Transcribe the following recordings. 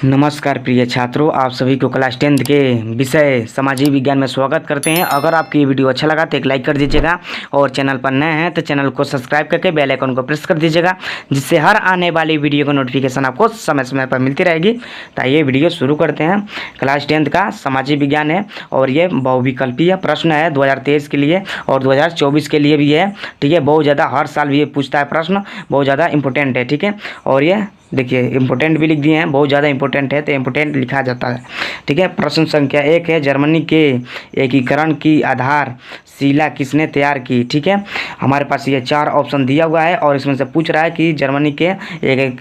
नमस्कार प्रिय छात्रों, आप सभी को क्लास 10th के विषय सामाजिक विज्ञान में स्वागत करते हैं। अगर आपको ये वीडियो अच्छा लगा तो एक लाइक कर दीजिएगा और चैनल पर नए हैं तो चैनल को सब्सक्राइब करके बेल आइकन को प्रेस कर दीजिएगा, जिससे हर आने वाली वीडियो का नोटिफिकेशन आपको समय समय पर मिलती रहेगी। तो ये वीडियो शुरू करते हैं। क्लास 10th का सामाजिक विज्ञान है और ये बहुविकल्पीय प्रश्न है 2023 के लिए और 2024 के लिए भी है। ठीक है, बहुत ज़्यादा हर साल भी ये पूछता है प्रश्न, बहुत ज़्यादा इंपॉर्टेंट है। ठीक है, और ये देखिए इंपॉर्टेंट भी लिख दिए हैं, बहुत ज़्यादा इंपॉर्टेंट है तो इंपॉर्टेंट लिखा जाता है। ठीक है, प्रश्न संख्या 1 है, जर्मनी के एकीकरण की आधारशिला किसने तैयार की। ठीक है, हमारे पास ये 4 ऑप्शन दिया हुआ है और इसमें से पूछ रहा है कि जर्मनी के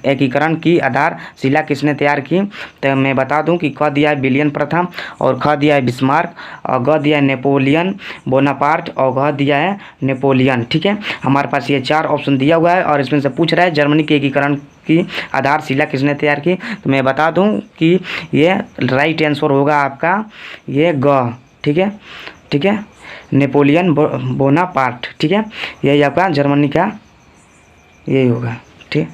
एकीकरण की आधारशिला किसने तैयार की। तो मैं बता दूं कि क दिया है विलियम प्रथम और ख दिया है बिस्मार्क और ग दिया है नेपोलियन बोनापार्ट और घ दिया है नेपोलियन। ठीक है, हमारे पास ये 4 ऑप्शन दिया हुआ है और इसमें से पूछ रहा है जर्मनी के एकीकरण की आधारशिला किसने तैयार की। तो मैं बता दूं कि ये राइट आंसर होगा आपका ये ग। ठीक है, ठीक है, नेपोलियन बोनापार्ट। ठीक है, यही आपका जर्मनी का यही होगा। ठीक,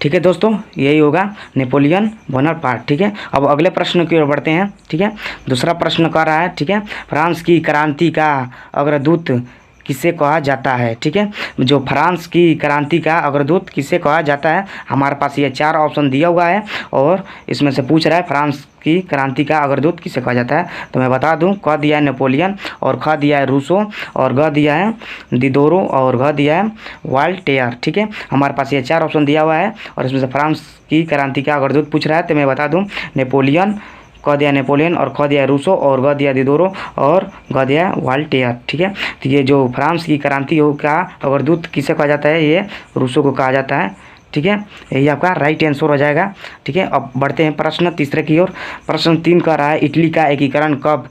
ठीक है दोस्तों, यही होगा नेपोलियन बोनापार्ट। ठीक है, अब अगले प्रश्न की ओर बढ़ते हैं। ठीक है, दूसरा प्रश्न कह रहा है, ठीक है, फ्रांस की क्रांति का अग्रदूत किसे कहा जाता है। ठीक है, जो फ्रांस की क्रांति का अग्रदूत किसे कहा जाता है। हमारे पास ये 4 ऑप्शन दिया हुआ है और इसमें से पूछ रहा है फ्रांस की क्रांति का अग्रदूत किसे कहा जाता है। तो मैं बता दूं, क दिया है नेपोलियन और ख दिया है रूसो और ग दिया है दिदोरो और घ दिया है वॉल्टेयर। ठीक है, हमारे पास ये 4 ऑप्शन दिया हुआ है और इसमें से फ्रांस की क्रांति का अग्रदूत पूछ रहा है। तो मैं बता दूं नेपोलियन, क दिया नेपोलियन और ख दिया रूसो और ग दिया दिदोरो और घ दिया वॉल्टेयर। ठीक है, तो ये जो फ्रांस की क्रांति का अग्रदूत किसे कहा जाता है, ये रूसो को कहा जाता है। ठीक है, यही आपका राइट आंसर हो जाएगा। ठीक है, अब बढ़ते हैं प्रश्न तीसरे की ओर। प्रश्न 3 कह रहा है इटली का एकीकरण कब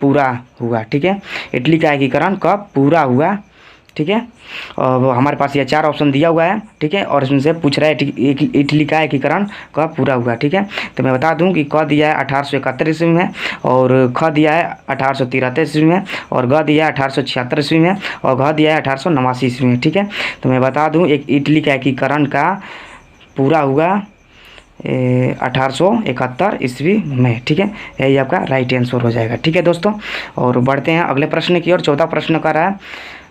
पूरा हुआ। ठीक है, इटली का एकीकरण कब पूरा हुआ। ठीक है, और हमारे पास ये 4 ऑप्शन दिया हुआ है। ठीक है, और इसमें से पूछ रहा है इटली का एकीकरण कब पूरा हुआ। ठीक है, तो मैं बता दूं कि क दिया है 1871 ईस्वी में और ख दिया है 1873 ईस्वी में और ग दिया है 1876 ईस्वी में और घ दिया है 1889 ईस्वी में। ठीक है, तो मैं बता दूं एक इटली का एकीकरण का पूरा हुआ 1871 ईस्वी में। ठीक है, यही आपका राइट आंसर हो जाएगा। ठीक है दोस्तों, और बढ़ते हैं अगले प्रश्न की ओर। चौथा प्रश्न कर रहा है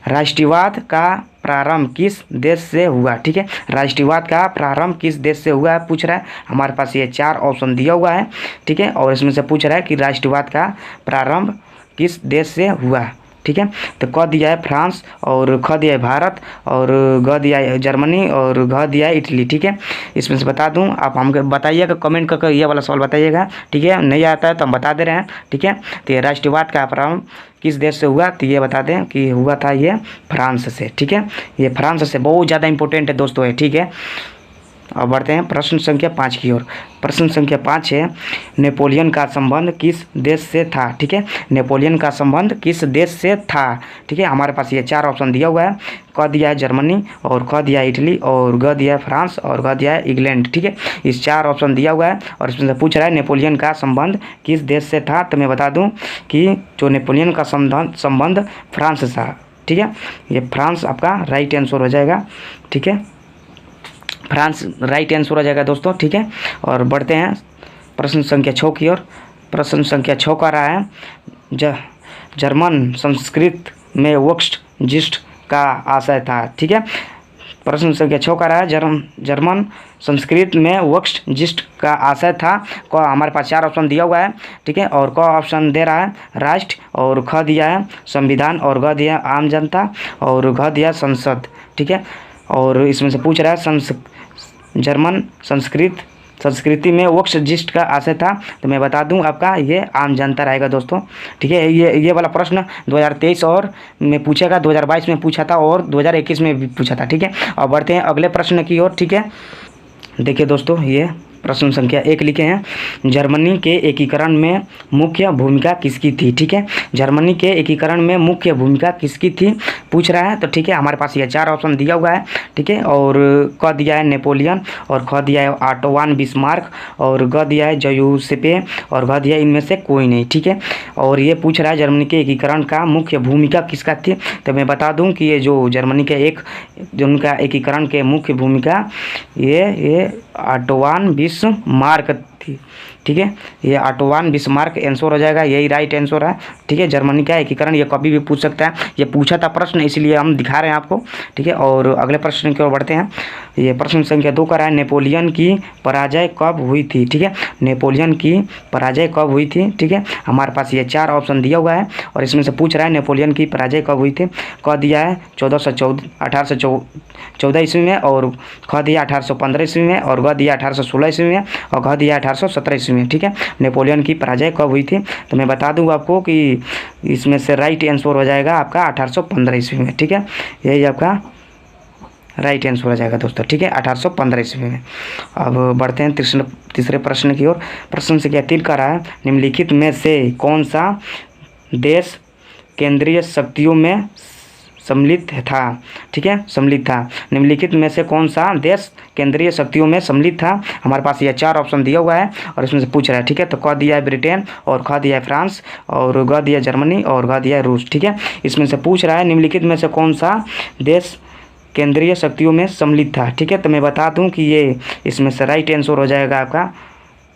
राष्ट्रवाद का प्रारंभ किस देश से हुआ। ठीक है, राष्ट्रवाद का प्रारंभ किस देश से हुआ है पूछ रहा है। हमारे पास ये 4 ऑप्शन दिया हुआ है। ठीक है, और इसमें से पूछ रहा है कि राष्ट्रवाद का प्रारंभ किस देश से हुआ। ठीक है, तो क दिया है फ्रांस और ख दिया है भारत और ग दिया है जर्मनी और घ दिया है इटली। ठीक है, इसमें से बता दूं, आप हमको बताइएगा, कमेंट करके ये वाला सवाल बताइएगा। ठीक है, नहीं आता है तो हम बता दे रहे हैं। ठीक है, तो ये राष्ट्रवाद का प्रारंभ किस देश से हुआ, तो ये बता दें कि हुआ था ये फ्रांस से। ठीक है, ये फ्रांस से बहुत ज़्यादा इंपॉर्टेंट है दोस्तों है। ठीक है, अब बढ़ते हैं प्रश्न संख्या 5 की ओर। प्रश्न संख्या 5 है नेपोलियन का संबंध किस देश से था। ठीक है, नेपोलियन का संबंध किस देश से था। ठीक है, हमारे पास ये 4 ऑप्शन दिया हुआ है। क दिया है जर्मनी और ख दिया है इटली और ग दिया है फ्रांस और घ दिया है इंग्लैंड। ठीक है, इस 4 ऑप्शन दिया हुआ है और इसमें से पूछ रहा है नेपोलियन का संबंध किस देश से था। तो मैं बता दूँ कि जो नेपोलियन का संबंध फ्रांस से था। ठीक है, ये फ्रांस आपका राइट आंसर हो जाएगा। ठीक है, फ्रांस राइट आंसर हो जाएगा दोस्तों। ठीक है, और बढ़ते हैं प्रश्न संख्या 6 की ओर। प्रश्न संख्या 6 का रहा है जर्मन संस्कृत में वोक्स्ट जिस्ट का आशय था। ठीक है, प्रश्न संख्या 6 का रहा है जर्मन संस्कृत में वोक्स्ट जिस्ट का आशय था। क हमारे पास 4 ऑप्शन दिया हुआ है। ठीक है, और क ऑप्शन दे रहा है राष्ट्र और ख दिया है संविधान और ग दिया है आम जनता और घ दिया संसद। ठीक है, और इसमें से पूछ रहा है जर्मन संस्कृति में वोक्स जिस्ट का आशय था। तो मैं बता दूं आपका ये आम जनता रहेगा दोस्तों। ठीक है, ये वाला प्रश्न 2023 और में पूछेगा, 2022 में पूछा था और 2021 में भी पूछा था। ठीक है, और बढ़ते हैं अगले प्रश्न की ओर। ठीक है, देखिए दोस्तों, ये प्रश्न संख्या 1 लिखे हैं जर्मनी के एकीकरण में मुख्य भूमिका किसकी थी। ठीक है, जर्मनी के एकीकरण में मुख्य भूमिका किसकी थी पूछ रहा है। तो ठीक है, हमारे पास ये 4 ऑप्शन दिया हुआ है। ठीक है, और क दिया है नेपोलियन और ख दिया है ऑटो बिस्मार्क और ग दिया है जुसेपे और घ दिया इनमें से कोई नहीं। ठीक है, और ये पूछ रहा है जर्मनी के एकीकरण का मुख्य भूमिका किसका थी। तो मैं बता दूं कि ये जो जर्मनी के जो उनका एकीकरण के मुख्य भूमिका ये ऑटोवान बिस्मार्क थी। ठीक है, ये ऑटोवान बिस्मार्क आंसर हो जाएगा, यही राइट आंसर है। ठीक है, जर्मनी का एकीकरण ये कभी भी पूछ सकता है, ये पूछा था प्रश्न, इसलिए हम दिखा रहे हैं आपको। ठीक है, और अगले प्रश्न की ओर बढ़ते हैं। ये प्रश्न संख्या 2 का रहा है, नेपोलियन की पराजय कब हुई थी। ठीक है, नेपोलियन की पराजय कब हुई थी। ठीक है, हमारे पास ये 4 ऑप्शन दिया हुआ है और इसमें से पूछ रहा है नेपोलियन की पराजय कब हुई थी। क दिया है 1814 ईस्वी में, और ख दिया 1815 ईस्वी में, और ग दिया 1816 ईस्वी में, और घ दिया 1817 ईस्वी में। ठीक है, नेपोलियन की पराजय कब हुई थी, तो मैं बता दूं आपको कि इसमें से राइट आंसर हो जाएगा आपका 1815 ईस्वी में। ठीक है, यही आपका राइट आंसर हो जाएगा दोस्तों। ठीक है, 1815 ईस्वी में। अब बढ़ते हैं तीसरे प्रश्न की ओर। प्रश्न संख्या 3 का रहा है, निम्नलिखित में से कौन सा देश केंद्रीय शक्तियों में सम्मिलित था। ठीक है, सम्मिलित था। निम्नलिखित में से कौन सा देश केंद्रीय शक्तियों में सम्मिलित था। हमारे पास ये 4 ऑप्शन दिया हुआ है और इसमें से पूछ रहा है। ठीक है, तो क दिया है ब्रिटेन, और ख दिया है फ्रांस, और ग दिया है जर्मनी, और घ दिया है रूस। ठीक है, इसमें से पूछ रहा है निम्नलिखित में से कौन सा देश केंद्रीय शक्तियों में सम्मिलित था। ठीक है, तो मैं बता दूं कि ये इसमें से राइट आंसर हो जाएगा आपका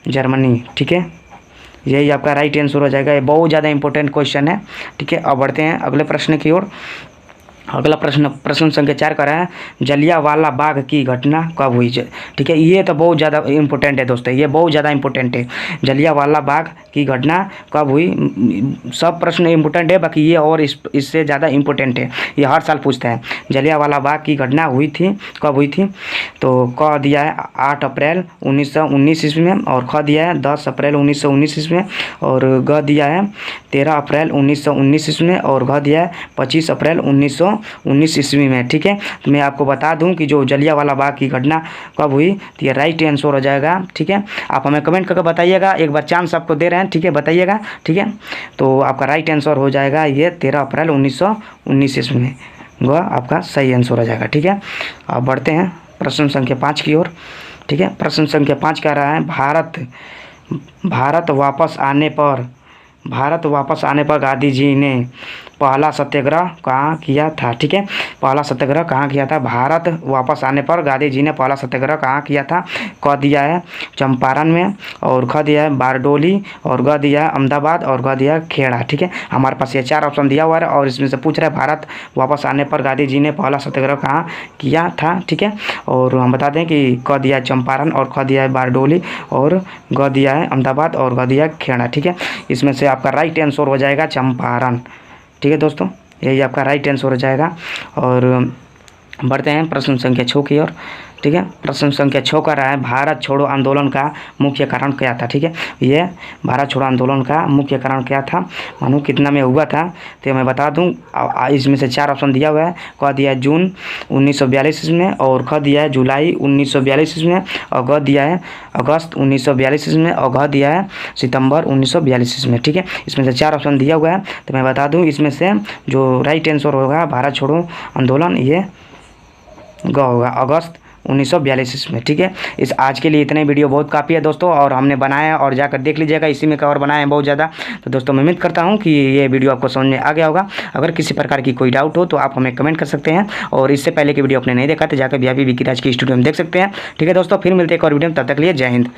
जर्मनी। ठीक है, यही आपका राइट आंसर हो जाएगा। ये बहुत ज़्यादा इंपॉर्टेंट क्वेश्चन है। ठीक है, अब बढ़ते हैं अगले प्रश्न की ओर। अगला प्रश्न संख्या 4 का रहा है, जलियांवाला बाग की घटना कब हुई। ठीक है, ये तो बहुत ज़्यादा इंपॉर्टेंट है दोस्तों, ये बहुत ज़्यादा इंपॉर्टेंट है। जलियांवाला बाग की घटना कब हुई। सब प्रश्न इंपॉर्टेंट है, बाकी ये और इससे ज़्यादा इंपॉर्टेंट है, ये हर साल पूछता है। जलियांवाला बाग की घटना हुई थी, कब हुई थी, तो क दिया है 8 अप्रैल 1919 ईस्वी में, और ख दिया है 10 अप्रैल 1919 ईस्वी में, और ग दिया है 13 अप्रैल 1919 ईस्वी में, और घ दिया है 25 अप्रैल 1919 ईस्वी में। ठीक है, तो मैं आपको बता दूं कि जो जलियांवाला बाग की घटना कब हुई, तो ये राइट आंसर हो जाएगा। ठीक है, आप हमें कमेंट करके बताइएगा, एक बार चांस आपको दे रहे हैं। ठीक है, बताइएगा। ठीक है, तो आपका राइट आंसर हो जाएगा ये 13 अप्रैल 1919 ईस्वी में, वह आपका सही आंसर हो जाएगा। ठीक है, अब बढ़ते हैं प्रश्न संख्या 5 की ओर। ठीक है, प्रश्न संख्या 5 कह रहा है, भारत वापस आने पर गांधी जी ने पहला सत्याग्रह कहाँ किया था। ठीक है, पहला सत्याग्रह कहाँ किया था। भारत वापस आने पर गांधी जी ने पहला सत्याग्रह कहाँ किया था। क दिया है चंपारण में, और ख दिया है बारडोली, और ग दिया है अहमदाबाद, और ग दिया है खेड़ा। ठीक है, हमारे पास ये 4 ऑप्शन दिया हुआ है और इसमें से पूछ रहा है भारत वापस आने पर गांधी जी ने पहला सत्याग्रह कहाँ किया था। ठीक है, और हम बता दें कि क दिया है चंपारण, और ख दिया है बारडोली, और ग दिया है अहमदाबाद, और ग दिया है खेड़ा। ठीक है, इसमें से आपका राइट आंसर हो जाएगा चंपारण। ठीक है दोस्तों, यही आपका राइट आंसर हो जाएगा। और बढ़ते हैं प्रश्न संख्या 6 की ओर। ठीक है, प्रश्न संख्या 6 का रहा है, भारत छोड़ो आंदोलन का मुख्य कारण क्या था। ठीक है, ये भारत छोड़ो आंदोलन का मुख्य कारण क्या था, मानो कितना में हुआ था, तो मैं बता दूं। इसमें से 4 ऑप्शन दिया हुआ है। क दिया है जून 1942 ईस्वी में, और ख दिया है जुलाई 1942 ईस्वी में, और ग दिया है अगस्त 1942 ईस्वी में, और घ दिया है सितंबर 1942 ईस्वी में। ठीक है, इसमें से 4 ऑप्शन दिया हुआ है, तो मैं बता दूँ इसमें से जो राइट आंसर होगा भारत छोड़ो आंदोलन, ये ग होगा, अगस्त 1942 ईस्वी में। ठीक है, इस आज के लिए इतने वीडियो बहुत काफ़ी है दोस्तों, और हमने बनाया और जाकर देख लीजिएगा, इसी में कवर बनाए हैं बहुत ज़्यादा। तो दोस्तों मैं उम्मीद करता हूं कि ये वीडियो आपको समझ में आ गया होगा। अगर किसी प्रकार की कोई डाउट हो तो आप हमें कमेंट कर सकते हैं, और इससे पहले की वीडियो आपने नहीं देखा तो जाकर भी विकी राज की स्टूडियो में देख सकते हैं। ठीक है दोस्तों, फिर मिलते हैं एक और वीडियो में, तब तक लिए जय हिंद।